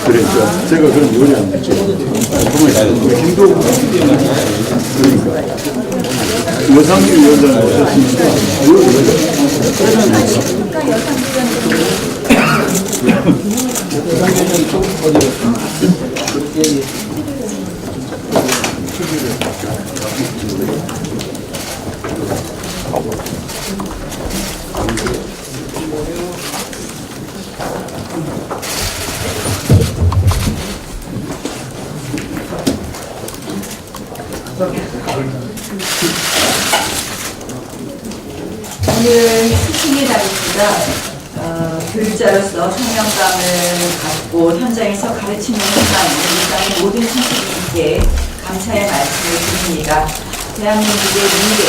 그러니까 제가 그런 요리 안 했죠. 김도 그러니까 여상규 위원장을 오셨으니까 오늘 스승의 날입니다. 교육자로서 사명감을 갖고 현장에서 가르치는 현장의 모든 선생님께 감사의 말씀을 드립니다. 대한민국의 미래,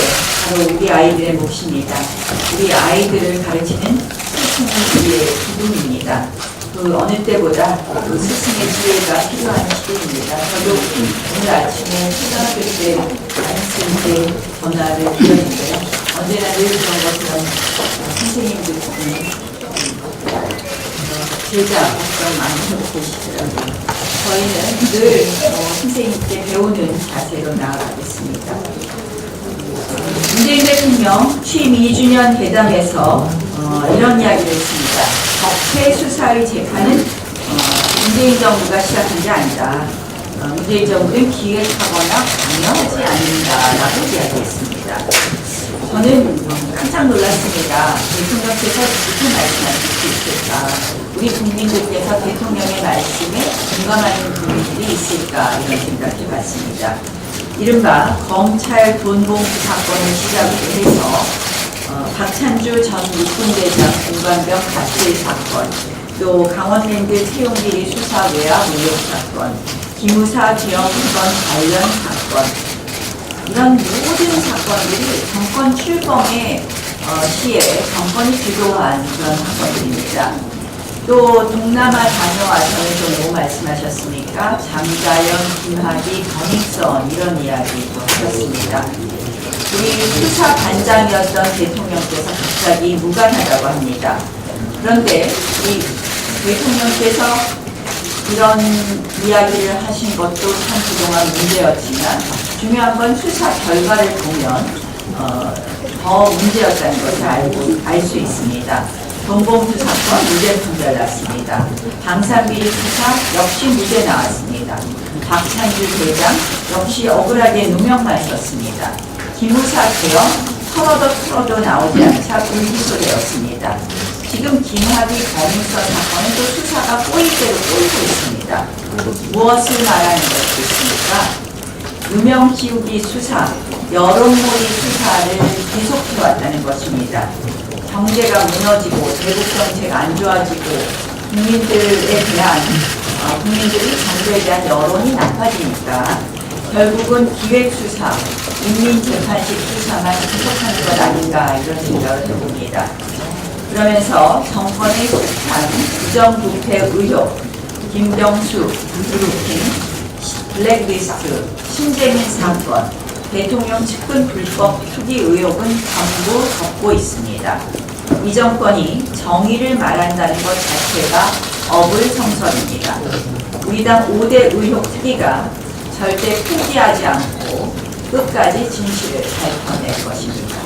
바로 우리 아이들의 몫입니다. 우리 아이들을 가르치는 스승의 우리의 기쁨입니다. 그 어느 때보다 그 스승의 지혜가 필요한 시대입니다. 저도 오늘 아침에 초등학교 때 안쓸 때 전화를 드렸는데요. 언제나 늘 그런 것처럼 선생님들 제자 걱정 많이 하고 계시더라고요. 저희는 늘 선생님께 배우는 자세로 나아가겠습니다. 문재인 대통령 취임 2주년 회담에서 이런 이야기를 했습니다. 적폐 수사의 재판은 문재인 정부가 시작한 게 아니다. 문재인 정부는 기획하거나 관여하지 않는다라고 이야기했습니다. 저는 깜짝 놀랐습니다. 대통령께서 무슨 말씀하실 수 있을까? 우리 국민들께서 대통령의 말씀에 공감하는 국민들이 있을까? 이런 생각해 봤습니다. 이른바 검찰 돈봉투 사건을 시작으로 해서 박찬주 전 육군대장 공관병 가출 사건, 또 강원랜드 채용비리 수사 외압 의혹 사건, 기무사 지형권 관련 사건, 이런 모든 사건들이 정권 출범의 시에 정권이 주도한 그런 사건들입니다. 또 동남아 다녀와서는 좀 뭐 말씀하셨습니까? 장자연, 김학의, 권익선 이런 이야기도 하셨습니다. 우리 수사 반장이었던 대통령께서 갑자기 무관하다고 합니다. 그런데 이 대통령께서 이런 이야기를 하신 것도 참 그동안 문제였지만 중요한 건 수사 결과를 보면 더 문제였다는 것을 알 수 있습니다. 돈봉투 사건 무죄 판결났습니다. 방산비리 수사 역시 무죄 나왔습니다. 박찬주 대장 역시 억울하게 누명만 썼습니다. 기무사 개혁 털어도 나오지 않자 불기소되었습니다. 지금 김학의 권익선 사건은 또 수사가 꼬이대로 꼬이고 있습니다. 무엇을 말하는 것이겠습니까? 누명 지우기 수사, 여론몰이 수사를 계속해왔다는 것입니다. 경제가 무너지고 대북 정책 안 좋아지고 국민들에 대한 국민들이 정부에 대한 여론이 나빠지니까 결국은 기획수사, 인민재판식 수사만 계속하는 것 아닌가 이런 생각을 해봅니다. 그러면서 정권의 폭탄, 부정부패 의혹, 김병수, 드루킹, 블랙리스트, 신재민 사건, 대통령 측근 불법 투기 의혹은 전부 덮고 있습니다. 이 정권이 정의를 말한다는 것 자체가 어불성설입니다. 우리 당 5대 의혹 특위가 절대 포기하지 않고 끝까지 진실을 밝혀낼 것입니다.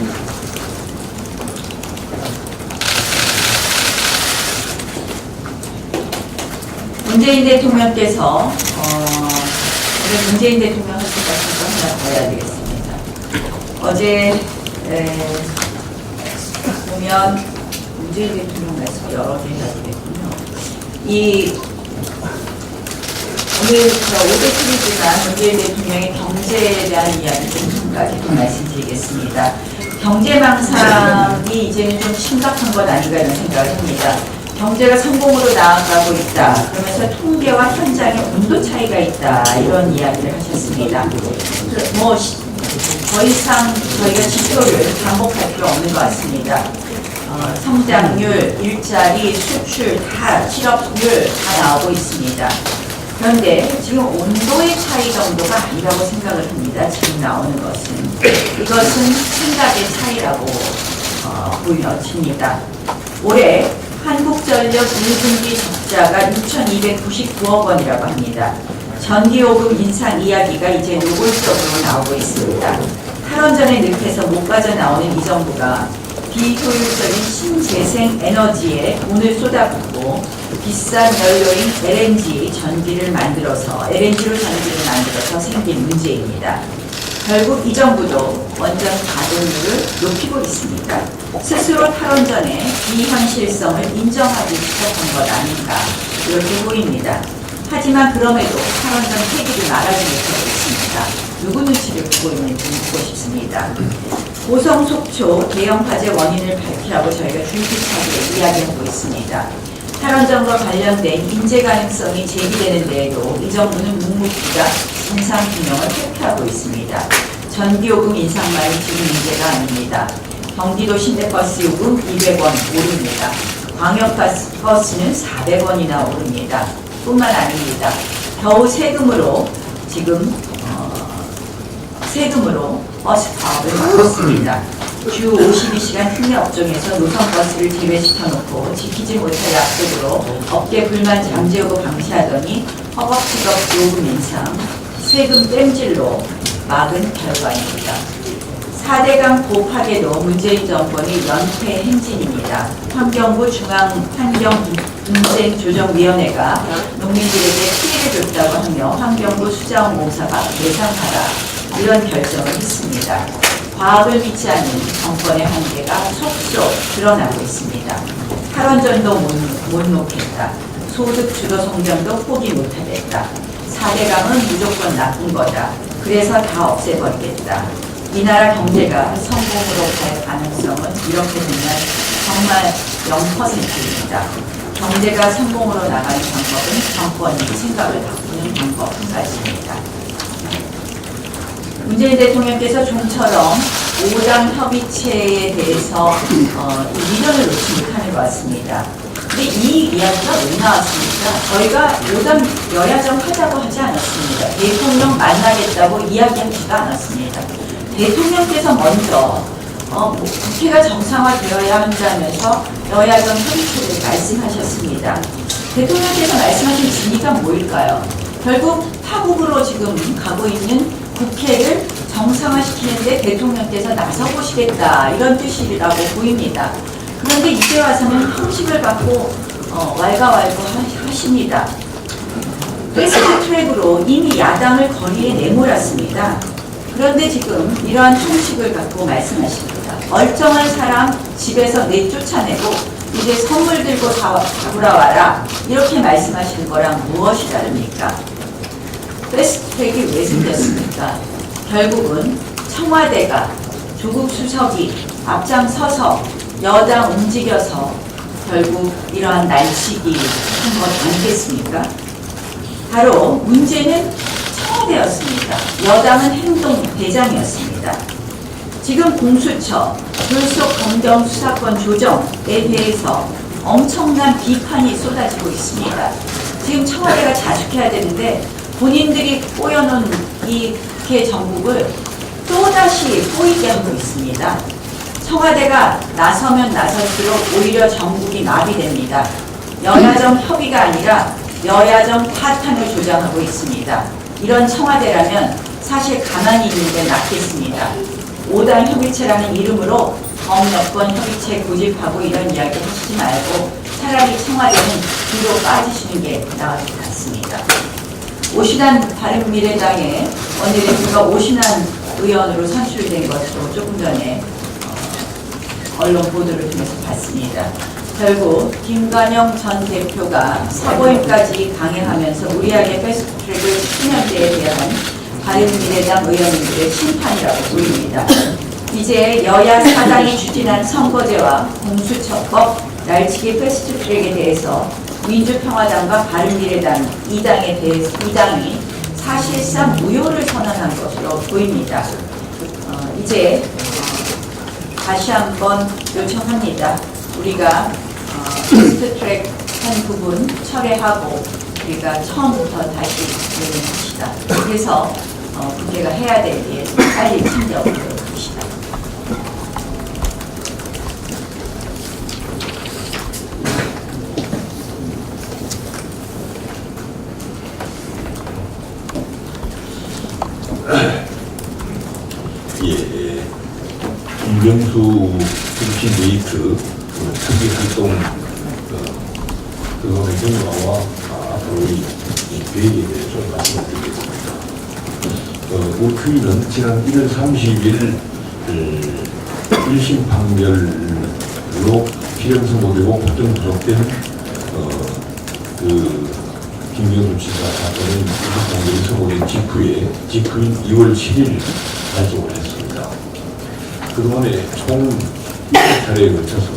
문재인 대통령께서 문재인 대통령 하실 말씀 하나 더 해야 되겠습니다. 어제 보면 문재인 대통령 말씀 여러 개 해야 되겠군요. 오늘 5대 시리즈가 문재인 대통령의 경제에 대한 이야기 좀 까지 말씀드리겠습니다. 경제망상이 이제는 좀 심각한 것 아닌가 이런 생각을 합니다. 경제가 성공으로 나아가고 있다. 그러면서 통계와 현장의 온도 차이가 있다. 이런 이야기를 하셨습니다. 더 이상 저희가 지표를 반복할 필요 없는 것 같습니다. 성장률, 일자리, 수출, 다, 실업률 다 나오고 있습니다. 그런데 지금 온도의 차이 정도가 아니라고 생각을 합니다. 지금 나오는 것은. 이것은 생각의 차이라고 보여집니다. 올해 한국전력 1분기 적자가 6,299억 원이라고 합니다. 전기요금 인상 이야기가 이제 노골적으로 나오고 있습니다. 탈원전에 늪에서 못 빠져나오는 이 정부가 비효율적인 신재생 에너지에 돈을 쏟아붓고 비싼 연료인 LNG로 전기를 만들어서 생긴 문제입니다. 결국 이 정부도 원전 가동률을 높이고 있습니다. 스스로 탈원전의 비현실성을 인정하기 시작한 것 아닌가 이렇게 보입니다. 하지만 그럼에도 탈원전 폐기를 말하지 못하고 있습니다. 누구 눈치를 보고 있는지 묻고 싶습니다. 고성 속초 대형 화재 원인을 발표하고 저희가 줄기차게 이야기하고 있습니다. 탈원전과 관련된 인재 가능성이 제기되는 데에도 이 정부는 묵묵히가 진상규명을 회피하고 있습니다. 전기요금 인상만이 지금 문제가 아닙니다. 경기도 시내버스 요금 200원 오릅니다. 광역버스는 400원이나 오릅니다. 뿐만 아닙니다. 겨우 세금으로 버스 파업을 막았습니다. 주 52시간 특례 업종에서 노선버스를 제외시켜놓고 지키지 못할 약속으로 업계 불만 잠재우고 방치하더니 허겁지겁 요금 인상, 세금 땜질로 막은 결과입니다. 4대강 고파괴도 문재인 정권의 연패 행진입니다. 환경부 중앙환경분쟁조정위원회가 농민들에게 피해를 줬다고 하며 환경부 수자원 공사가 예상하라 이런 결정을 했습니다. 과학을 믿지 않는 정권의 한계가 속속 드러나고 있습니다. 탈원전도 못 놓겠다. 소득 주도 성장도 포기 못하겠다. 4대강은 무조건 나쁜 거다. 그래서 다 없애버리겠다. 이 나라 경제가 성공으로 갈 가능성은 이렇게 되면 정말 0%입니다. 경제가 성공으로 나가는 방법은 정권이 생각을 바꾸는 방법 한 가지입니다. 문재인 대통령께서 좀처럼 5당 협의체에 대해서 미련을 놓지 못하는 것 같습니다. 근데 이 이야기가 왜 나왔습니까? 저희가 5당 여야정 하자고 하지 않았습니다. 대통령 만나겠다고 이야기하지도 않았습니다. 대통령께서 먼저 국회가 정상화되어야 한다면서 여야정 협의체를 말씀하셨습니다. 대통령께서 말씀하신 진위가 뭐일까요? 결국 파국으로 지금 가고 있는 국회를 정상화시키는데 대통령께서 나서보시겠다 이런 뜻이라고 보입니다. 그런데 이제 와서는 형식을 갖고 왈가왈부 하십니다. 패스트 트랙으로 이미 야당을 거리에 내몰았습니다. 그런데 지금 이러한 형식을 갖고 말씀하십니다. 멀쩡한 사람 집에서 내쫓아내고 이제 선물 들고 돌아와라 이렇게 말씀하시는 거랑 무엇이 다릅니까? 패스트트랙이 왜 생겼습니까? 결국은 청와대가 조국 수석이 앞장서서 여당 움직여서 결국 이러한 날치기 한 것 아니겠습니까? 바로 문제는 청와대였습니다. 여당은 행동대장이었습니다. 지금 공수처, 불속 검경 수사권 조정에 대해서 엄청난 비판이 쏟아지고 있습니다. 지금 청와대가 자숙해야 되는데 본인들이 꼬여놓은 이 국회 정국을 또다시 꼬이게 하고 있습니다. 청와대가 나서면 나설수록 오히려 정국이 마비됩니다. 여야정 협의가 아니라 여야정 파탄을 조장하고 있습니다. 이런 청와대라면 사실 가만히 있는 게 낫겠습니다. 5당 협의체라는 이름으로 범여권 협의체 고집하고 이런 이야기 하시지 말고 차라리 청와대는 뒤로 빠지시는 게 나을 것 같습니다. 오신환 바른미래당의 원내대표가 오신환 의원으로 선출된 것으로 조금 전에 언론 보도를 통해서 봤습니다. 결국 김관영 전 대표가 사보임까지 강행하면서 무리하게 패스트트랙을 시키는 데에 대한 바른미래당 의원님들의 심판이라고 보입니다. 이제 여야 사당이 추진한 선거제와 공수처법 날치기 패스트트랙에 대해서 민주평화당과 바른미래당 이 당이 사실상 무효를 선언한 것으로 보입니다. 이제 다시 한번 요청합니다. 우리가 패스트트랙 한 부분 철회하고 우리가 처음부터 다시 내는 것이다. 그래서 국회가 해야 될 일에 빨리 챙겨보도록 합시다. 예, 김경수 정치데이트 특위활동 그거의 경과와 앞으로의 계획에 대해서 말씀을 드리겠습니다. 우리 특위는 지난 1월 30일 1심 판결로 실형선고되고 법정 구속된 김경수 지사 사건은 구속판결이 선고된 직후인 2월 7일 발족을 했습니다. 그동안에 총 7차례에 걸쳐서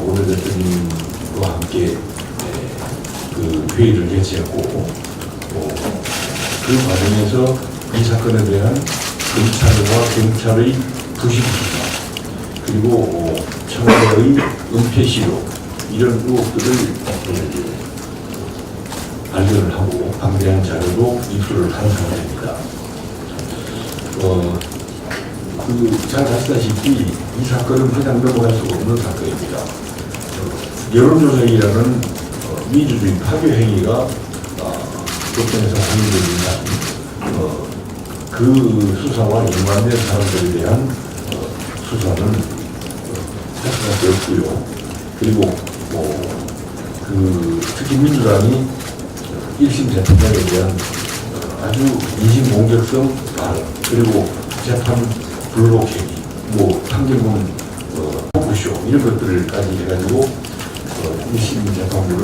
오늘 대표님과 함께 그 회의를 개최했고 그 과정에서 이 사건에 대한 검찰과 경찰의 부실 수사 그리고 청와대의 은폐시로 이런 의혹들을 발견을 하고 방대한 자료도 입수를 한 상태입니다. 잘 아시다시피 이 사건은 그냥 넘어갈 수가 없는 사건입니다. 여론조작이라는 민주주의 파괴 행위가 법정에서 확인되지만 그 수사와 연관된 사람들에 대한 수사는 할 수밖에 없고요. 그리고 특히 민주당이 1심 재판장에 대한 아주 인신공격성 발 그리고 재판 불복행위, 판결문 복구쇼 이런 것들까지 해가지고 1심 재판부를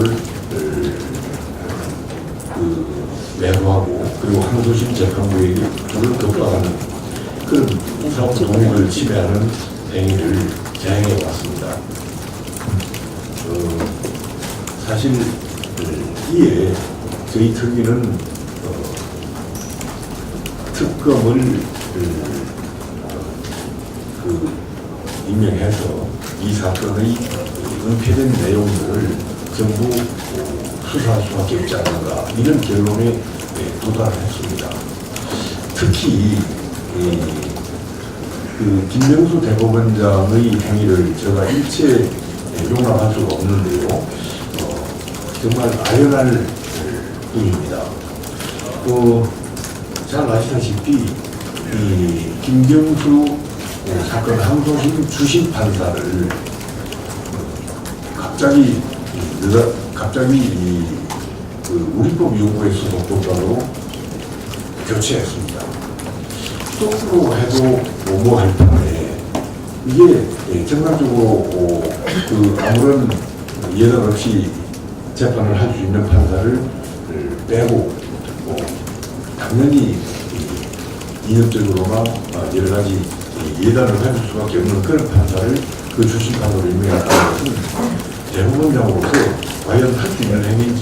매도하고 그리고 항소심 재판부에게 불을 덮어가는 그런 사법 독립을 침해하는 행위를 자행해 왔습니다. 사실 이에 저희 특위는 특검을 임명해서 이 사건의 은폐된 내용들을 전부 수사할 수밖에 없지 않는가 이런 결론에 도달했습니다. 특히 김명수 대법원장의 행위를 제가 일체 용납할 수가 없는데요. 정말 아련할 일입니다. 잘 아시다시피 김경수 사건 항소심 주심 판사를 갑자기 우리법 연구회 소속 법관으로 교체했습니다. 속으로 해도 뭐할 판에 이게 정상적으로 아무런 예단 없이 재판을 할 수 있는 판사를 빼고 당연히 이념적으로만 여러 가지 예단을 해줄 수밖에 없는 그런 판사를 그 주심 판사로 임명했다는 것은 대법원장으로서 과연 할 수 있는 행위인지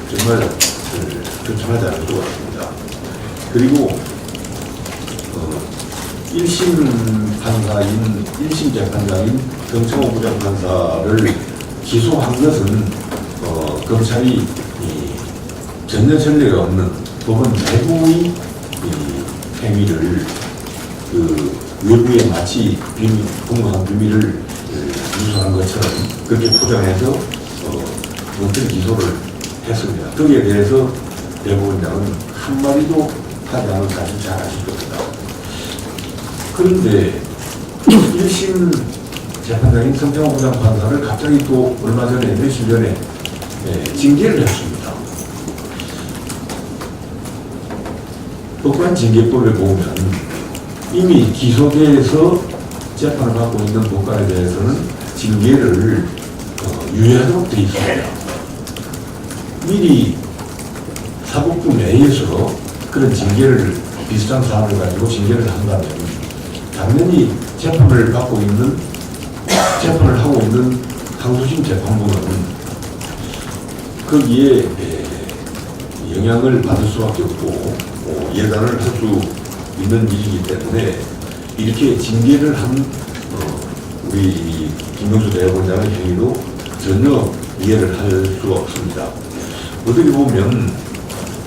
정말 결정하지 않을 것 같습니다. 그리고 1심 재판장인 정청호 부장판사를 기소한 것은 검찰이 전혀 전례가 없는 법원 내부의 행위를 외부에 마치 공공한 비밀을 유수한 것처럼 그렇게 포장해서 원천 기소를 했습니다. 거기에 대해서 대법원장은 한마디도 하지 않은 사실 잘 아실 겁니다. 그런데 1심 재판장인 정청호 부장판사를 갑자기 또 얼마 전에 며칠 전에 징계를 했습니다. 법관 징계법에 보면 이미 기소돼서 재판을 받고 있는 법관에 대해서는 징계를 유예하도록 되어 있습니다. 미리 사법부 내에서 그런 징계를 비슷한 사안을 가지고 징계를 한다면 당연히 재판을 하고 있는 항소심 재판부는 거기에 영향을 받을 수밖에 없고 예단을 할 수 있는 일이기 때문에 이렇게 징계를 한 우리 김명수 대법원장의 행위도 전혀 이해를 할 수 없습니다. 어떻게 보면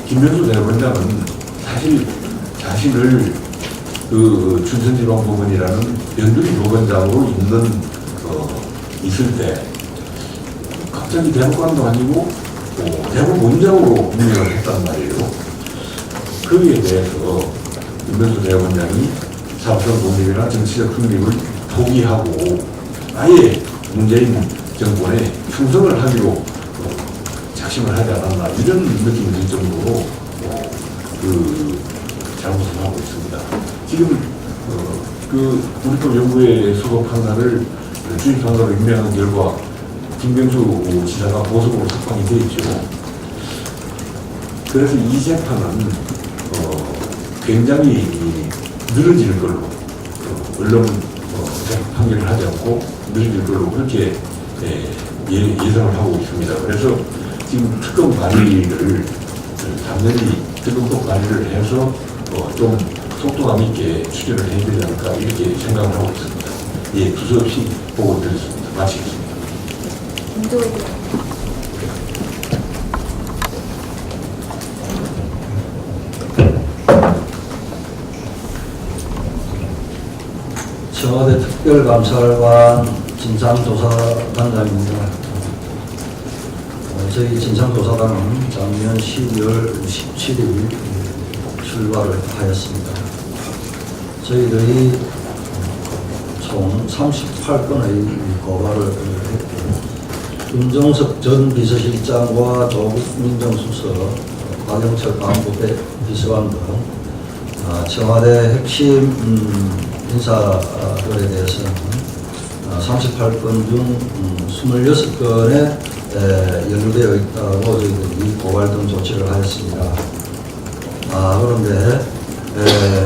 김명수 대법원장은 사실 자신을 그 춘천지방법원이라는 연두리 법원장으로 있을 때 갑자기 대법관도 아니고 대법원장으로 임명을 했단 말이에요. 거기에 대해서 김명수 대법원장이 사법적 독립이나 정치적 중립을 포기하고 아예 문재인 정권에 충성을 하기로 작심을 하지 않았나 이런 느낌이 들 정도로 그 잘못을 하고 있습니다. 지금 우리 또 연구에 수석 판사를 주임 판사로 임명한 결과 김경수 지사가 보석으로 석방이 되어 있죠. 그래서 이 재판은 굉장히 늘어질 걸로 언론 판결을 하지 않고 늘어질 걸로 그렇게 예상을 하고 있습니다. 그래서 지금 특검 관리를 당연히 특검법 관리를 해서 좀 속도감 있게 추진을 해야 되지 않을까 이렇게 생각을 하고 있습니다. 예, 두서없이 보고 드렸습니다. 마치겠습니다. 청와대 특별감찰관 진상조사단장입니다. 저희 진상조사단은 작년 12월 17일 출발을 하였습니다. 저희들이 총 38건의 고발을 했고 윤종석 전 비서실장과 조국 민정수석, 박영철 간부대 비서관 등 청와대 핵심 인사들에 대해서는 38건 중 26건에 연루되어 있다고 저희들이 고발 등 조치를 하였습니다. 그런데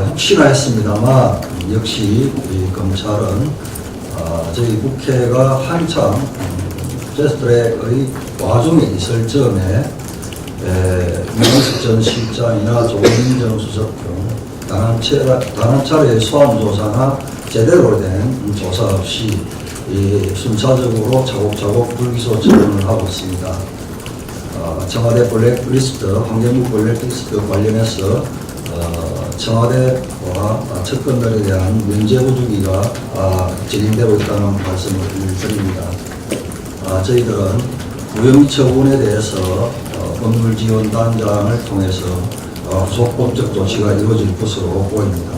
혹시나 했습니다만 역시 우리 검찰은 저희 국회가 한참 패스트트랙의 와중에 있을 점에 윤종석 전 실장이나 조국 민정수석 등 단 한 차례의 소환조사나 제대로 된 조사 없이 순차적으로 차곡차곡 불기소 처분을 하고 있습니다. 청와대 블랙리스트, 환경부 블랙리스트 관련해서 청와대와 측근들에 대한 면죄부 주기가 진행되고 있다는 말씀을 드립니다. 저희들은 무혐의 처분에 대해서 법률지원단장을 통해서 후속법적 조치가 이루어질 것으로 보입니다.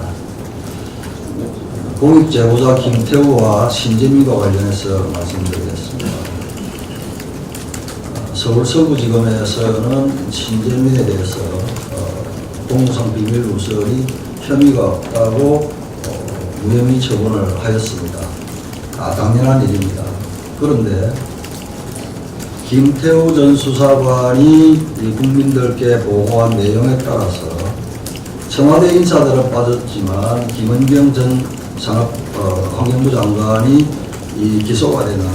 공익제보자 김태우와 신재민과 관련해서 말씀드리겠습니다. 서울 서부지검에서는 신재민에 대해서 공무상 비밀 누설이 혐의가 없다고 무혐의 처분을 하였습니다. 당연한 일입니다. 그런데 김태우 전 수사관이 국민들께 보고한 내용에 따라서 청와대 인사들은 빠졌지만 김은경 전 환경부 장관이 기소가 되는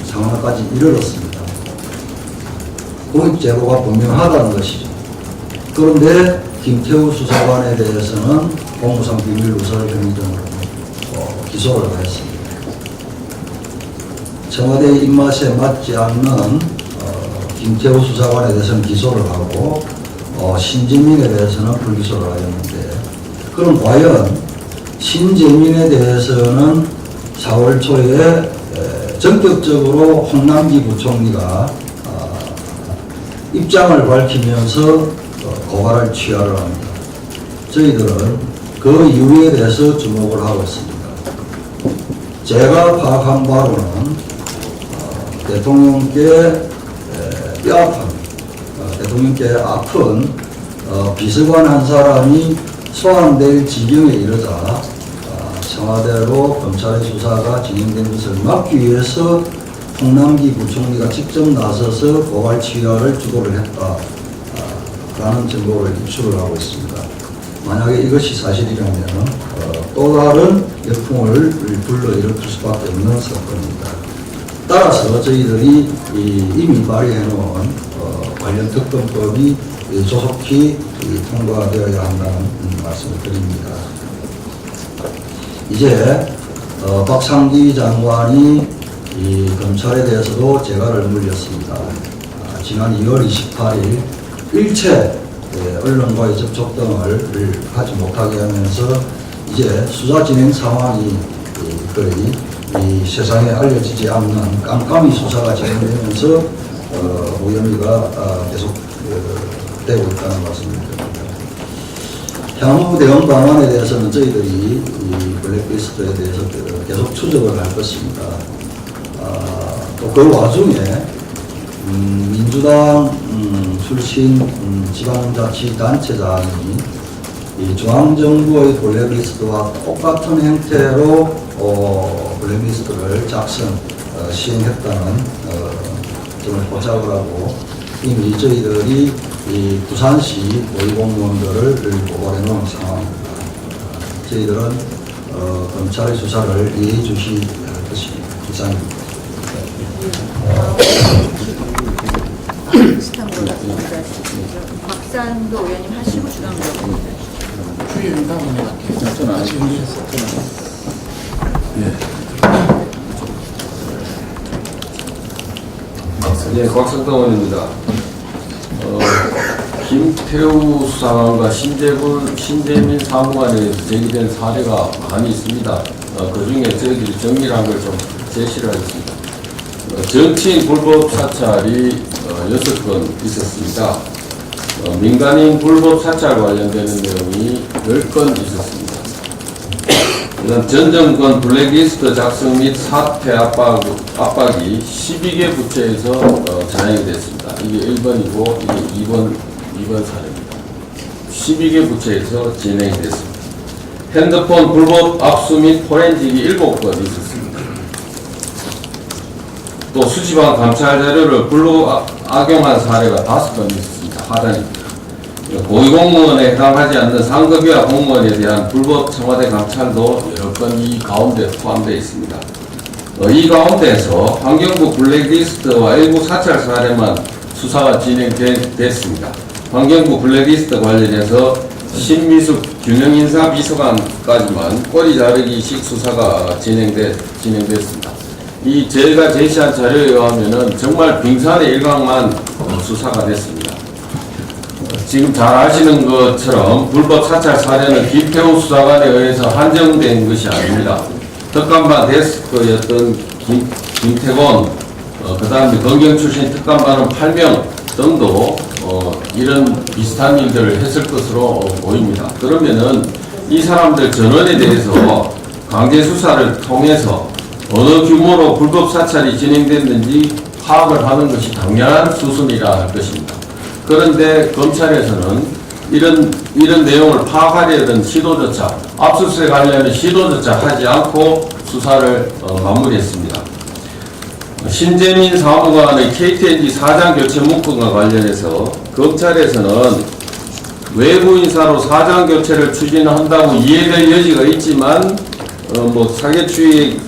상황까지 이르렀습니다. 공익제보가 분명하다는 것이죠. 그런데 김태우 수사관에 대해서는 공무상 비밀 누설 혐의 등으로 기소를 하였습니다. 청와대 입맛에 맞지 않는 김태우 수사관에 대해서는 기소를 하고 신재민에 대해서는 불기소를 하였는데, 그럼 과연 신재민에 대해서는 4월 초에 전격적으로 홍남기 부총리가 입장을 밝히면서 고발을 취하를 합니다. 저희들은 그 이유에 대해서 주목을 하고 있습니다. 제가 파악한 바로는 대통령께 뼈아픈, 대통령께 아픈 비서관 한 사람이 소환될 지경에 이르자 청와대로 검찰의 수사가 진행된 것을 막기 위해서 홍남기 부총리가 직접 나서서 고발 취하를 주도를 했다라는 정보를 입수를 하고 있습니다. 만약에 이것이 사실이라면 또 다른 역풍을 불러일으킬 수밖에 없는 사건입니다. 따라서 저희들이 이미 발의해놓은 관련 특검법이 조속히 통과되어야 한다는 말씀을 드립니다. 이제 박상기 장관이 이 검찰에 대해서도 재갈을 물렸습니다. 지난 2월 28일 일체 언론과의 접촉 등을 하지 못하게 하면서 이제 수사 진행 상황이 거의 이 세상에 알려지지 않는 깜깜이 수사가 진행되면서 무혐의가 계속 되고 있다는 말씀입니다. 향후 대응 방안에 대해서는 저희들이 이 블랙리스트에 대해서 계속 추적을 할 것입니다. 또 그 와중에 민주당 출신 지방자치단체장이 이 중앙정부의 블랙리스트와 똑같은 형태로 블랙리스트를 시행했다는 점을 포착을 하고 이미 저희들이 이 부산시 고위공무원들을 고발해 놓은 상황입니다. 저희들은 검찰의 수사를 이해주시할 것입니다. 이상입니다. 박상도 의원님 하시고 주장도 네, 곽성동 의원입니다. 김태우 수사관과 신재민 사무관에 제기된 사례가 많이 있습니다. 그 중에 저희들이 정밀한 걸 좀 제시를 하겠습니다. 정치인 불법 사찰이 6건 있었습니다. 민간인 불법 사찰 관련되는 내용이 10건 있었습니다. 전 정권 블랙리스트 작성 및 사퇴 압박이 12개 부처에서 자행이 됐습니다. 이게 1번이고 이게 2번 사례입니다. 12개 부처에서 진행이 됐습니다. 핸드폰 불법 압수 및 포렌식이 7건 있었습니다. 또 수지방 감찰 자료를 불법 악용한 사례가 5건 있었습니다. 하단입니다. 고위공무원에 해당하지 않는 상급 이하 공무원에 대한 불법 청와대 감찰도 여러 건 이 가운데 포함되어 있습니다. 이 가운데서 환경부 블랙리스트와 일부 사찰 사례만 수사가 진행됐습니다. 환경부 블랙리스트 관련해서 신미숙 균형인사비서관까지만 꼬리 자르기식 수사가 진행됐습니다. 이 제가 제시한 자료에 의하면은 정말 빙산의 일각만 수사가 됐습니다. 지금 잘 아시는 것처럼 불법 사찰 사례는 김태우 수사관에 의해서 한정된 것이 아닙니다. 특감반 데스크였던 김태곤, 그 다음에 건경 출신 특감반은 8명 등도 이런 비슷한 일들을 했을 것으로 보입니다. 그러면은 이 사람들 전원에 대해서 강제 수사를 통해서 어느 규모로 불법 사찰이 진행됐는지 파악을 하는 것이 당연한 수순이라 할 것입니다. 그런데 검찰에서는 이런 내용을 파악하려던 시도조차, 압수수색 하려는 시도조차 하지 않고 수사를 마무리했습니다. 신재민 사무관의 KTNG 사장 교체 문건과 관련해서 검찰에서는 외부 인사로 사장 교체를 추진한다고 이해될 여지가 있지만 사개추의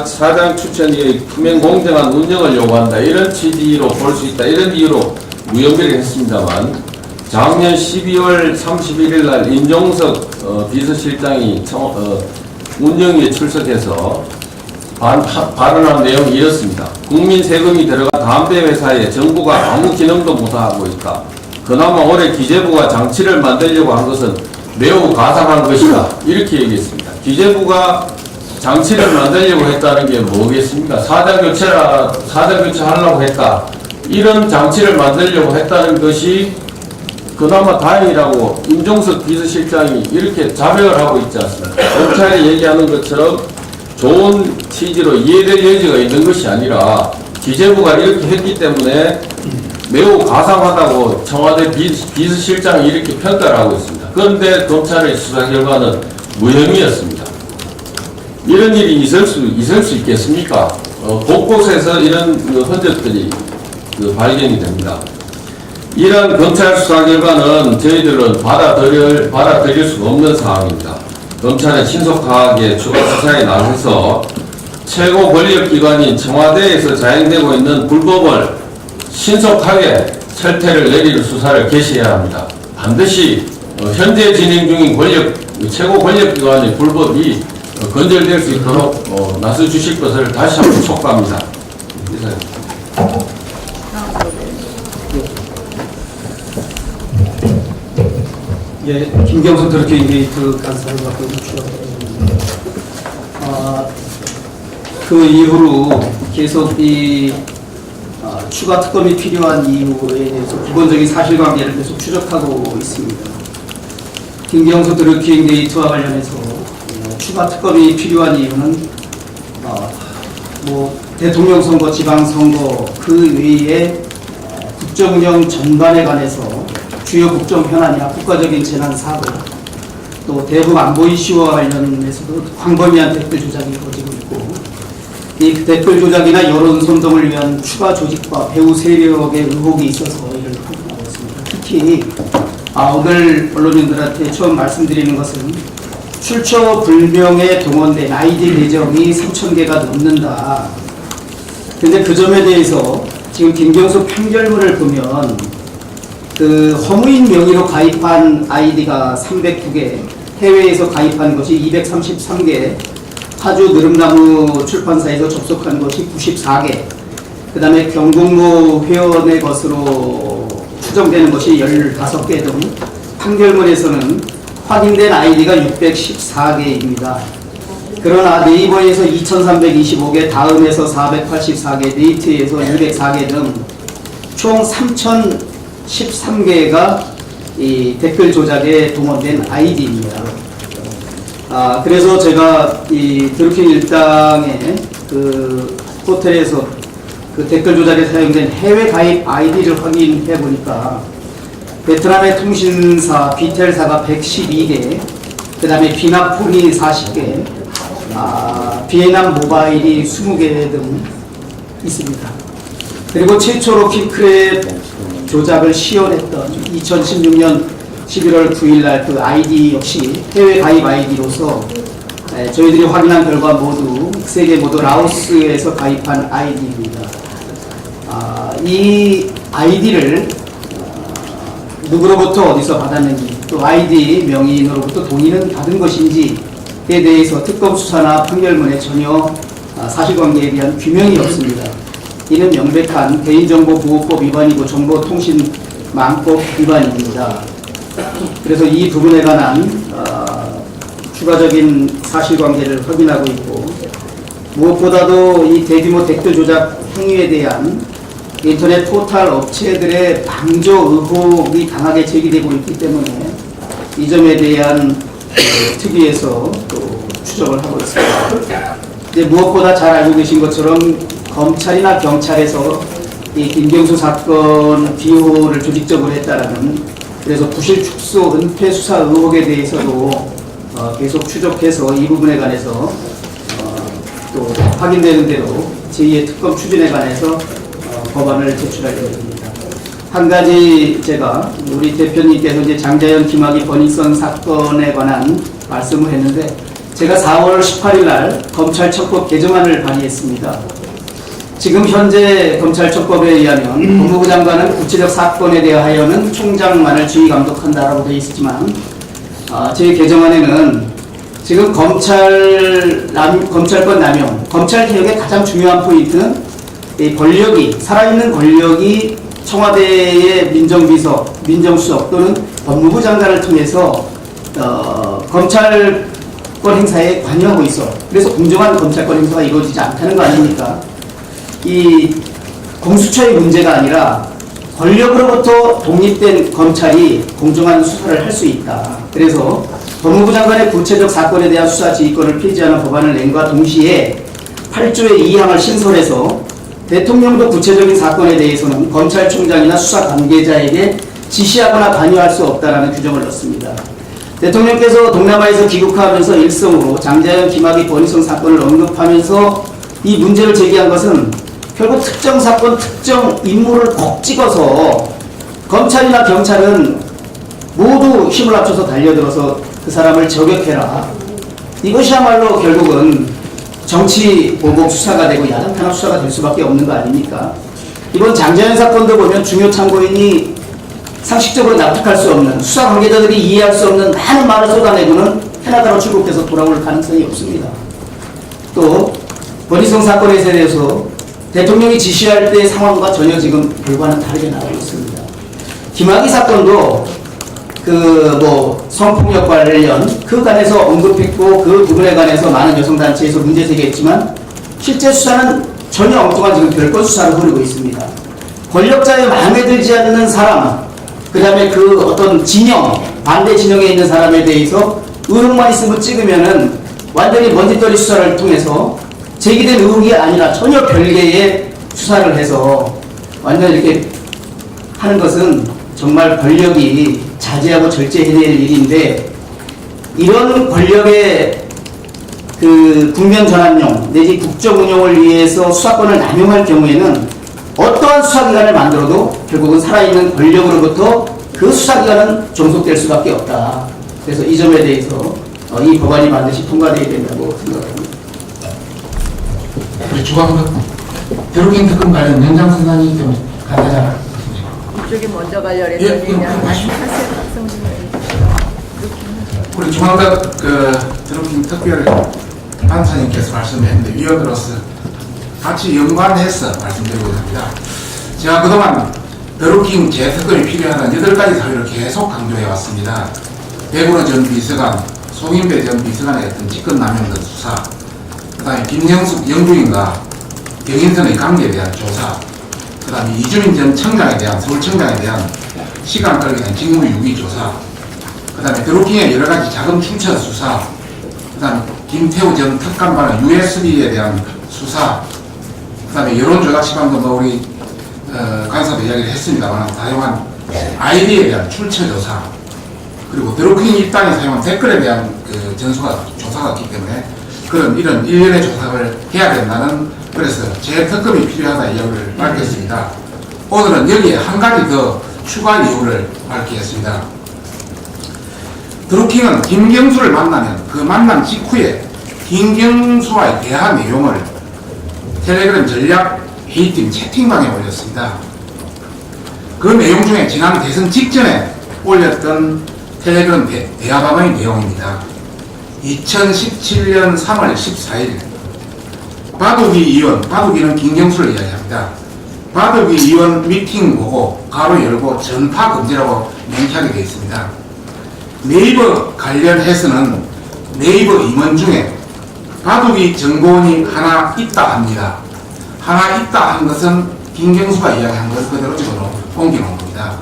사장 추천의 투명 공정한 운영을 요구한다 이런 취지로 볼 수 있다 이런 이유로 무혐의를 했습니다만 작년 12월 31일 날 임종석 비서실장이 운영위에 출석해서 발언한 내용이 이렇습니다. 국민 세금이 들어간 담배 회사에 정부가 아무 기능도 못하고 있다. 그나마 올해 기재부가 장치를 만들려고 한 것은 매우 가상한 것이다. 이렇게 얘기했습니다. 기재부가 장치를 만들려고 했다는 게 뭐겠습니까? 사장 교체하려고 했다. 이런 장치를 만들려고 했다는 것이 그나마 다행이라고 임종석 비서실장이 이렇게 자백을 하고 있지 않습니까? 검찰이 얘기하는 것처럼 좋은 취지로 이해될 여지가 있는 것이 아니라 기재부가 이렇게 했기 때문에 매우 가상하다고 청와대 비서실장이 이렇게 평가를 하고 있습니다. 그런데 검찰의 수사 결과는 무혐의였습니다. 이런 일이 있을 수 있겠습니까? 곳곳에서 이런 흔적들이 발견이 됩니다. 이러한 검찰 수사 결과는 저희들은 받아들일 수가 없는 상황입니다. 검찰은 신속하게 추가 수사에 나서서 최고 권력기관인 청와대에서 자행되고 있는 불법을 신속하게 철퇴를 내리는 수사를 개시해야 합니다. 반드시 현재 진행 중인 최고 권력기관의 불법이 건절될 수 있도록 나서 주실 것을 다시 한번 촉구합니다. 예, 김경수 드루킹 게이트 간사를 맡고 있는 추가입니다. 그 이후로 계속 이 추가 특검이 필요한 이유에 대해서 기본적인 사실관계를 계속 추적하고 있습니다. 김경수 드루킹 게이트와 관련해서 추가 특검이 필요한 이유는 뭐 대통령 선거, 지방선거 그 외에 국정운영 전반에 관해서 주요 국정 현안이나 국가적인 재난 사고, 또 대북 안보 이슈와 관련해서도 광범위한 댓글 조작이 이루어지고 있고, 이 댓글 조작이나 여론 선동을 위한 추가 조직과 배후 세력의 의혹이 있어서 이를 확인하고 있습니다. 특히 오늘 언론인들한테 처음 말씀드리는 것은 출처 불명에 동원된 아이디 계정이 3,000개가 넘는다. 근데 그 점에 대해서 지금 김경수 판결문을 보면 그 허무인 명의로 가입한 아이디가 309개, 해외에서 가입한 것이 233개, 파주 느릅나무 출판사에서 접속한 것이 94개, 그 다음에 경공모 회원의 것으로 추정되는 것이 15개 등 판결문에서는 확인된 아이디가 614개입니다. 그러나 네이버에서 2325개, 다음에서 484개, 네이트에서 204개 등 총 3013개가 이 댓글 조작에 동원된 아이디입니다. 그래서 제가 이 드루킹 일당의 그 호텔에서 그 댓글 조작에 사용된 해외 가입 아이디를 확인해 보니까 베트남의 통신사 비텔사가 112개, 그 다음에 비나폰이 40개, 비에남 모바일이 20개 등 있습니다. 그리고 최초로 킹크랩 조작을 시연했던 2016년 11월 9일 날 그 아이디 역시 해외 가입 아이디로서 저희들이 확인한 결과 모두 3개 모두 라오스에서 가입한 아이디입니다. 이 아이디를 누구로부터 어디서 받았는지, 또 아이디 명의인으로부터 동의는 받은 것인지에 대해서 특검 수사나 판결문에 전혀 사실관계에 대한 규명이 없습니다. 이는 명백한 개인정보보호법 위반이고 정보통신망법 위반입니다. 그래서 이 부분에 관한 추가적인 사실관계를 확인하고 있고, 무엇보다도 이 대규모 댓글 조작 행위에 대한 인터넷 포털 업체들의 방조 의혹이 강하게 제기되고 있기 때문에 이 점에 대한 특위에서 또 추적을 하고 있습니다. 이제 무엇보다 잘 알고 계신 것처럼 검찰이나 경찰에서 이 김경수 사건 비호를 조직적으로 했다라는, 그래서 부실 축소 은폐 수사 의혹에 대해서도 계속 추적해서 이 부분에 관해서 또 확인되는 대로 제2의 특검 추진에 관해서 법안을 제출할 예정입니다. 한 가지 제가 우리 대표님께서 이제 장자연 김학의 버닝썬 사건에 관한 말씀을 했는데, 제가 4월 18일 날 검찰청법 개정안을 발의했습니다. 지금 현재 검찰청법에 의하면 법무부 장관은 구체적 사건에 대하여는 총장만을 지휘 감독한다라고 되어 있지만, 제 개정안에는 지금 검찰권 남용, 검찰 개혁의 가장 중요한 포인트는 이 권력이, 살아있는 권력이 청와대의 민정비서, 민정수석 또는 법무부 장관을 통해서 검찰권 행사에 관여하고 있어. 그래서 공정한 검찰권 행사가 이루어지지 않다는 거 아닙니까? 이 공수처의 문제가 아니라 권력으로부터 독립된 검찰이 공정한 수사를 할 수 있다. 그래서 법무부 장관의 구체적 사건에 대한 수사 지휘권을 폐지하는 법안을 낸과 동시에 8조의 2항을 신설해서 대통령도 구체적인 사건에 대해서는 검찰총장이나 수사 관계자에게 지시하거나 관여할 수 없다라는 규정을 넣습니다. 대통령께서 동남아에서 귀국하면서 일성으로 장자연 김학의 버닝썬 사건을 언급하면서 이 문제를 제기한 것은 결국 특정 사건, 특정 인물을 콕 찍어서 검찰이나 경찰은 모두 힘을 합쳐서 달려들어서 그 사람을 저격해라. 이것이야말로 결국은 정치 보복 수사가 되고 야당 탄압 수사가 될 수밖에 없는 거 아닙니까? 이번 장자연 사건도 보면 중요 참고인이 상식적으로 납득할 수 없는, 수사 관계자들이 이해할 수 없는 많은 말을 쏟아내고는 캐나다로 출국해서 돌아올 가능성이 없습니다. 또 버닝썬 사건에 대해서 대통령이 지시할 때의 상황과 전혀 지금 결과는 다르게 나오고 있습니다. 김학의 사건도 성폭력 관련 그간에서 언급했고 그 부분에 관해서 많은 여성단체에서 문제 제기했지만 실제 수사는 전혀 엉뚱한 지금 별건 수사로 흐르고 있습니다. 권력자의 마음에 들지 않는 사람, 그 다음에 그 어떤 진영, 반대 진영에 있는 사람에 대해서 의혹만 있으면 찍으면은 완전히 먼지떨이 수사를 통해서 제기된 의혹이 아니라 전혀 별개의 수사를 해서 완전히 이렇게 하는 것은 정말 권력이 자제하고 절제해야 될 일인데, 이런 권력의 그 국면 전환용 내지 국정 운영을 위해서 수사권을 남용할 경우에는 어떠한 수사기관을 만들어도 결국은 살아있는 권력으로부터 그 수사기관은 종속될 수밖에 없다. 그래서 이 점에 대해서 이 법안이 반드시 통과되어야 된다고 생각합니다. 우리 주광덕 드루킹 특검 관련 연장선상이기 때문에 간단하잖아. 이쪽에 먼저 가려 예, 했더니 그럼 그냥 하시죠. 하세요. 박성준 의원님. 우리 주광덕 드루킹 특별 판사님께서 말씀했는데 위원으로서 같이 연관해서 말씀드리고 있습니다. 제가 그동안 드루킹 재특검이 필요하다는 8가지 사유를 계속 강조해 왔습니다. 백운호 전 비서관, 송인배 전 비서관의 어떤 직권남용 등 수사, 그 다음에 김영숙 영부인과 경인선의 관계에 대한 조사, 그 다음에 이주민 전 청장에 대한, 서울청장에 대한 시간 끌게 된 직무유기 조사, 그 다음에 드루킹의 여러가지 자금 출처 수사, 그 다음에 김태우 전 특감반의 USB에 대한 수사, 그 다음에 여론조작 시방도 우리 간사도 이야기를 했습니다만 다양한 아이디에 대한 출처 조사, 그리고 드루킹 입당에 사용한 댓글에 대한 그 조사가 있기 때문에 이런 일련의 조사를 해야 된다는, 그래서 재특검이 필요하다 이야기를 밝혔습니다. 오늘은 여기에 한 가지 더 추가 이유를 밝히겠습니다. 드루킹은 김경수를 만나면 그 만남 직후에 김경수와의 대화 내용을 텔레그램 전략 회의팀 채팅방에 올렸습니다. 그 내용 중에 지난 대선 직전에 올렸던 텔레그램 대화방의 내용입니다. 2017년 3월 14일 바둑이 의원, 바둑이는 김경수를 이야기합니다. 바둑이 의원 미팅 보고 가로 열고 전파 금지라고 명시하게 되어 있습니다. 네이버 관련해서는 네이버 임원 중에 바둑이 정보원이 하나 있다 합니다. 하나 있다 한 것은 김경수가 이야기한 것 그대로 집어넣어 옮겨놓은 겁니다.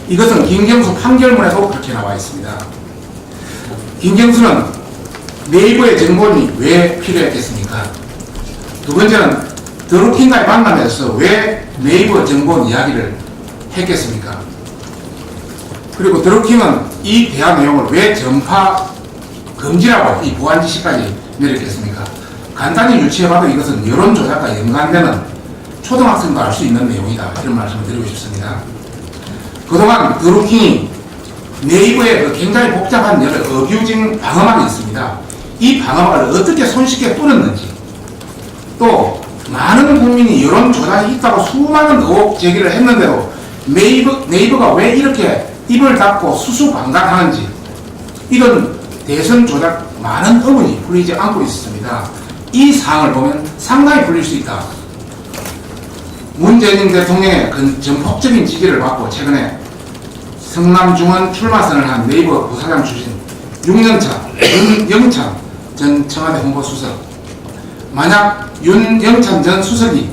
이것은 김경수 판결문에도 그렇게 나와 있습니다. 김경수는 네이버의 정보원이 왜 필요했겠습니까? 두 번째는 드루킹과의 만남에서 왜 네이버 정보원 이야기를 했겠습니까? 그리고 드루킹은 이 대화 내용을 왜 전파 금지라고 이 보안 지시까지 내렸겠습니까? 간단히 유추해봐도 이것은 여론조작과 연관되는 초등학생도 알 수 있는 내용이다, 이런 말씀을 드리고 싶습니다. 그동안 드루킹이 네이버에 굉장히 복잡한 여러 어뷰징 방어막이 있습니다. 이 방어막을 어떻게 손쉽게 뚫었는지, 또 많은 국민이 여론조작이 있다고 수많은 의혹 제기를 했는데도 네이버가 왜 이렇게 입을 닫고 수수방관하는지, 이런 대선 조작 많은 의문이 풀리지 않고 있습니다. 이 사항을 보면 상당히 풀릴 수 있다. 문재인 대통령의 전폭적인 지지를 받고 최근에 성남중원 출마선을 한 네이버 부사장 출신 6년차 윤영찬 전 청와대 홍보수석, 만약 윤영찬 전 수석이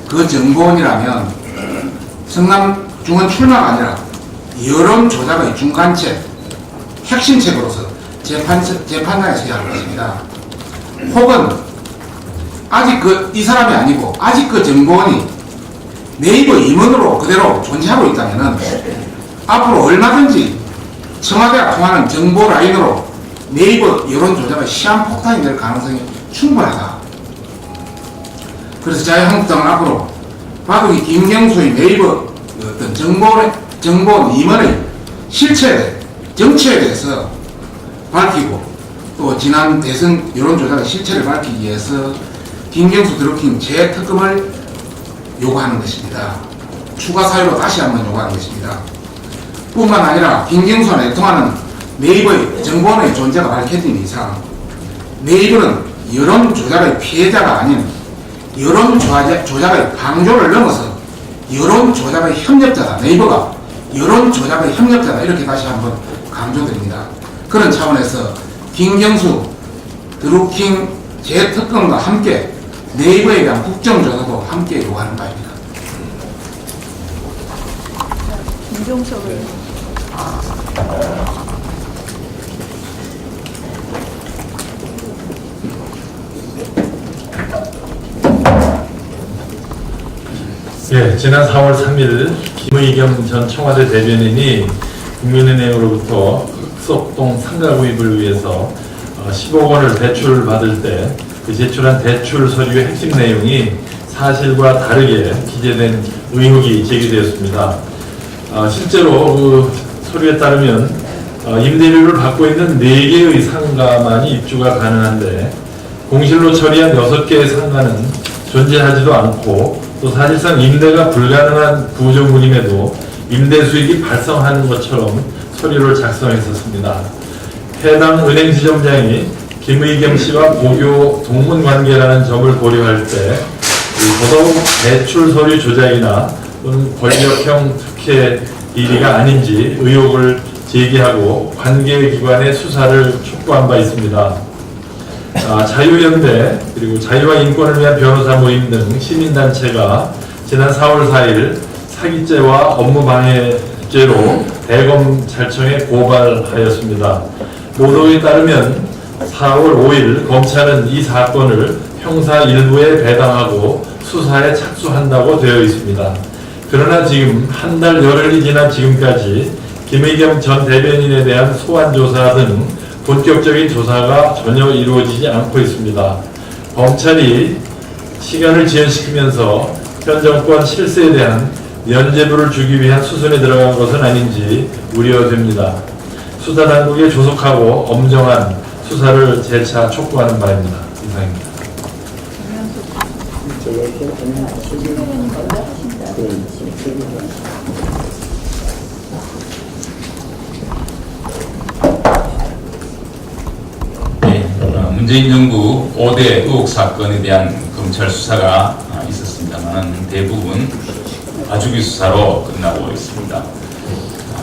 그 정보원이라면 성남중원 출마가 아니라 여론조작의 중간책, 핵심책으로서 재판장에 서야 할 것입니다. 혹은 아직 이 사람이 아니고 아직 그 정보원이 네이버 임원으로 그대로 존재하고 있다면 앞으로 얼마든지 청와대와 통하는 정보 라인으로 네이버 여론조작의 시한폭탄이 될 가능성이 충분하다. 그래서 자유한국당은 앞으로 바둑이 김경수의 네이버 어떤 정보원 임원의 실체, 정체에 대해서 밝히고, 또 지난 대선 여론조작의 실체를 밝히기 위해서 김경수 드루킹 재특검을 요구하는 것입니다. 추가 사유로 다시 한번 요구하는 것입니다. 뿐만 아니라 김경수와 내통하는 네이버의 정보원의 존재가 밝혀진 이상 네이버는 여론조작의 피해자가 아닌 여론조작의 방조를 넘어서 여론조작의 협력자다. 네이버가 여론 조작의 협력자다 이렇게 다시 한번 강조드립니다. 그런 차원에서 김경수 드루킹 재특검과 함께 네이버에 대한 국정조사도 함께 요구하는 바입니다. 김종석 의원. 예, 지난 4월 3일 김의겸 전 청와대 대변인이 국민은행으로부터 흑석동 상가 구입을 위해서 10억 원을 대출받을 때 그 제출한 대출 서류의 핵심 내용이 사실과 다르게 기재된 의혹이 제기되었습니다. 실제로 그 서류에 따르면 임대료를 받고 있는 4개의 상가만이 입주가 가능한데 공실로 처리한 6개의 상가는 존재하지도 않고 또 사실상 임대가 불가능한 구조물임에도 임대 수익이 발생하는 것처럼 서류를 작성했었습니다. 해당 은행 지점장이 김의겸 씨와 고교 동문 관계라는 점을 고려할 때 더더욱 대출 서류 조작이나 또는 권력형 특혜 비리가 아닌지 의혹을 제기하고 관계기관의 수사를 촉구한 바 있습니다. 자유연대 그리고 자유와 인권을 위한 변호사 모임 등 시민단체가 지난 4월 4일 사기죄와 업무방해죄로 대검찰청에 고발하였습니다. 보도에 따르면 4월 5일 검찰은 이 사건을 형사 1부에 배당하고 수사에 착수한다고 되어 있습니다. 그러나 지금 한 달 열흘이 지난 지금까지 김의겸 전 대변인에 대한 소환조사 등 본격적인 조사가 전혀 이루어지지 않고 있습니다. 검찰이 시간을 지연시키면서 현 정권 실세에 대한 면죄부를 주기 위한 수순에 들어간 것은 아닌지 우려됩니다. 수사당국에 조속하고 엄정한 수사를 재차 촉구하는 바입니다. 이상입니다. 문재인 정부 5대 의혹 사건에 대한 검찰 수사가 있었습니다만 대부분 봐주기 수사로 끝나고 있습니다.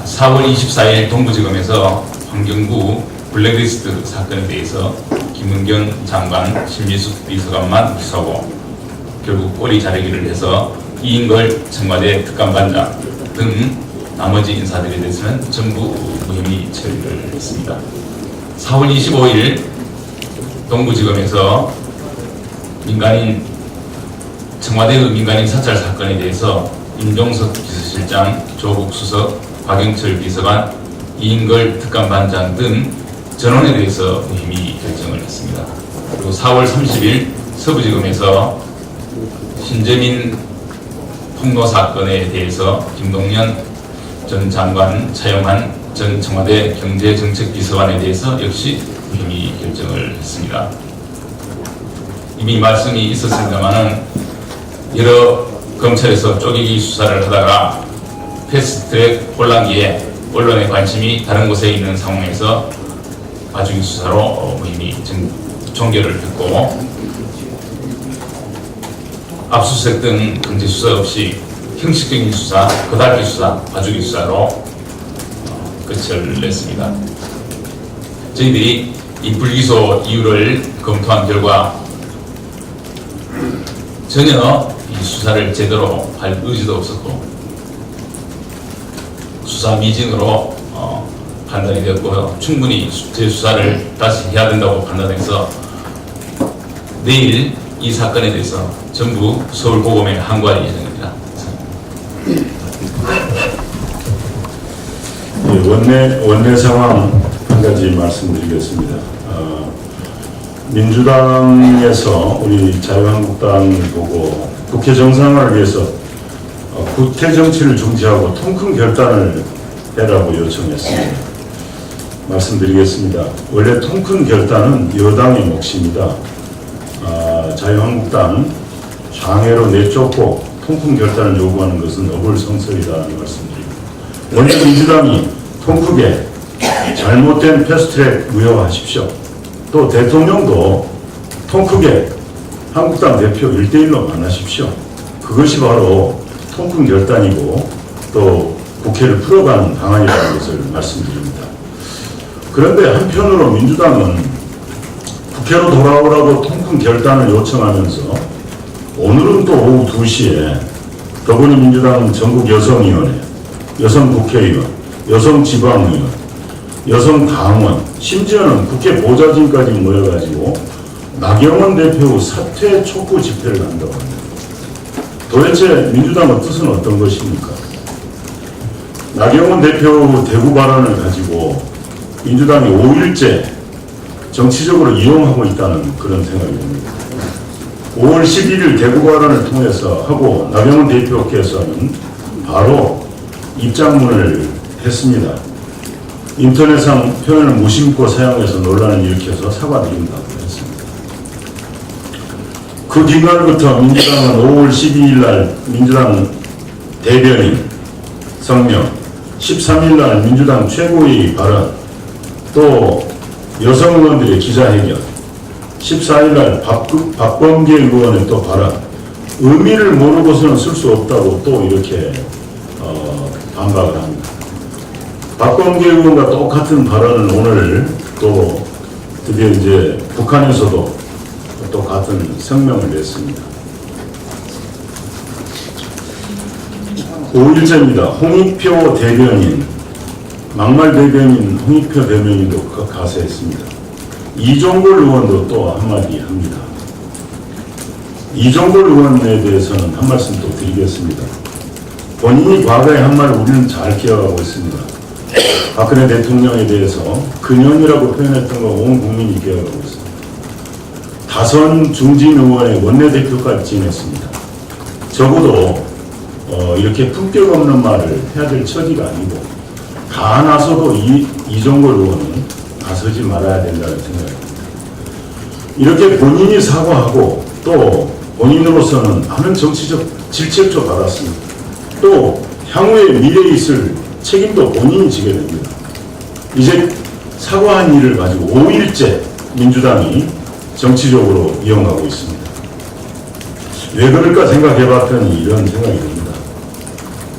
4월 24일 동부지검에서 환경부 블랙리스트 사건에 대해서 김은경 장관, 신미숙 비서관만 기소하고 결국 꼬리 자르기를 해서 이인걸 청와대 특감반장 등 나머지 인사들에 대해서는 전부 무혐의 처리를 했습니다. 4월 25일 동부지검에서 청와대의 민간인 사찰 사건에 대해서 임종석 비서실장, 조국 수석, 박영철 비서관, 이인걸 특감반장 등 전원에 대해서 무혐의 결정을 했습니다. 그리고 4월 30일 서부지검에서 신재민 폭로 사건에 대해서 김동연 전 장관, 차영환 전 청와대 경제정책비서관에 대해서 역시 무혐의 결정을 했습니다. 이미 말씀이 있었습니다만은 여러 검찰에서 쪼개기 수사를 하다가 패스트트랙 혼란기에 언론의 관심이 다른 곳에 있는 상황에서 봐주기 수사로 무혐의 종결을 했고 압수수색 등 강제 수사 없이 형식적인 수사, 거달기 수사, 봐주기 수사로 끝을 냈습니다. 저희들이 이 불기소 이유를 검토한 결과 전혀 이 수사를 제대로 할 의지도 없었고 수사 미진으로 판단이 되었고요. 충분히 재수사를 다시 해야 된다고 판단해서 내일 이 사건에 대해서 전부 서울고검에 항고할 예정입니다. 원내 상황 한 가지 말씀드리겠습니다. 민주당에서 우리 자유한국당을 보고 국회 정상화를 위해서 국회 정치를 중지하고 통큰 결단을 해라고 요청했습니다. 말씀드리겠습니다. 원래 통큰 결단은 여당의 몫입니다. 자유한국당 장애로 내쫓고 통큰 결단을 요구하는 것은 어불성설이라는 말씀드립니다. 원래 민주당이 통크게 잘못된 패스트트랙 무효화하십시오. 또 대통령도 통크게 한국당 대표 1대1로 만나십시오. 그것이 바로 통큰 결단이고 또 국회를 풀어가는 방안이라는 것을 말씀드립니다. 그런데 한편으로 민주당은 국회로 돌아오라고 통큰 결단을 요청하면서 오늘은 또 오후 2시에 더불어민주당 전국여성위원회, 여성국회의원, 여성지방의원, 여성당원, 심지어는 국회 보좌진까지 모여가지고 나경원 대표 사퇴 촉구 집회를 한다고 합니다. 도대체 민주당의 뜻은 어떤 것입니까? 나경원 대표 대구 발언을 가지고 민주당이 5일째 정치적으로 이용하고 있다는 그런 생각이 듭니다. 5월 11일 대구 발언을 통해서 하고 나경원 대표께서는 바로 입장문을 했습니다. 인터넷상 표현을 무심코 사용해서 논란을 일으켜서 사과드린다고 했습니다. 그 뒷날부터 민주당은 5월 12일 날 민주당 대변인 성명, 13일 날 민주당 최고위 발언, 또 여성 의원들의 기자회견, 14일 날 박범계 의원의 또 발언, 의미를 모르고서는 쓸 수 없다고 또 이렇게 반박을 합니다. 박범계 의원과 똑같은 발언을 오늘 또 드디어 이제 북한에서도 또 같은 성명을 냈습니다. 5일째입니다. 홍익표 대변인, 막말 대변인 홍익표 대변인도 가세했습니다. 이종걸 의원도 또 한마디 합니다. 이종걸 의원에 대해서는 한 말씀 또 드리겠습니다. 본인이 과거에 한 말 우리는 잘 기억하고 있습니다. 박근혜 대통령에 대해서 근현이라고 표현했던 거 온 국민이 기억하고 있습니다. 다선 중진 의원의 원내대표까지 지냈습니다. 적어도 이렇게 품격 없는 말을 해야 될 처지가 아니고 다 나서도 이종걸 의원은 나서지 말아야 된다는 생각입니다. 이렇게 본인이 사과하고 또 본인으로서는 많은 정치적 질책도 받았습니다. 또 향후에 미래에 있을 책임도 본인이 지게 됩니다. 이제 사과한 일을 가지고 5일째 민주당이 정치적으로 이용하고 있습니다. 왜 그럴까 생각해봤더니 이런 생각이 듭니다.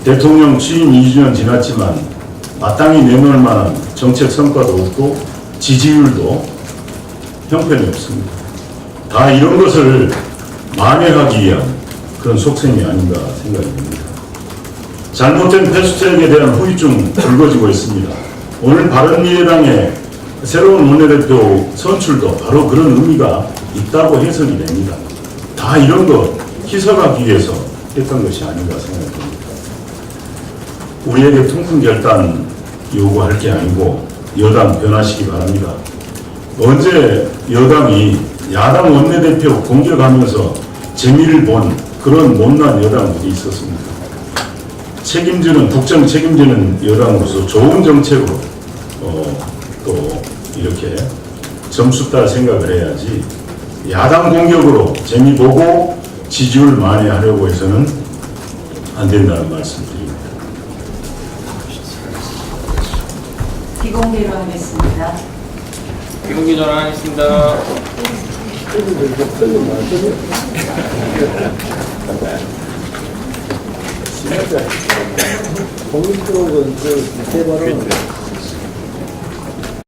대통령 취임 2주년 지났지만 마땅히 내놓을 만한 정책 성과도 없고 지지율도 형편이 없습니다. 다 이런 것을 만회하기 위한 그런 속셈이 아닌가 생각이 듭니다. 잘못된 패스트트랙에 대한 후유증 불거지고 있습니다. 오늘 바른미래당의 새로운 원내대표 선출도 바로 그런 의미가 있다고 해석이 됩니다. 다 이런 거 희석하기 위해서 했던 것이 아닌가 생각합니다. 우리에게 통큰 결단 요구할 게 아니고 여당 변화시기 바랍니다. 언제 여당이 야당 원내대표 공격하면서 재미를 본 그런 못난 여당들이 있었습니다. 책임지는 국정 책임지는 여당으로서 좋은 정책으로 또 이렇게 점수 딸 생각을 해야지 야당 공격으로 재미 보고 지지율 만회하려고 해서는 안 된다는 말씀드립니다. 비공개로 하겠습니다. 비공개 전환하겠습니다. 공익 쪽은 그 밑에 바로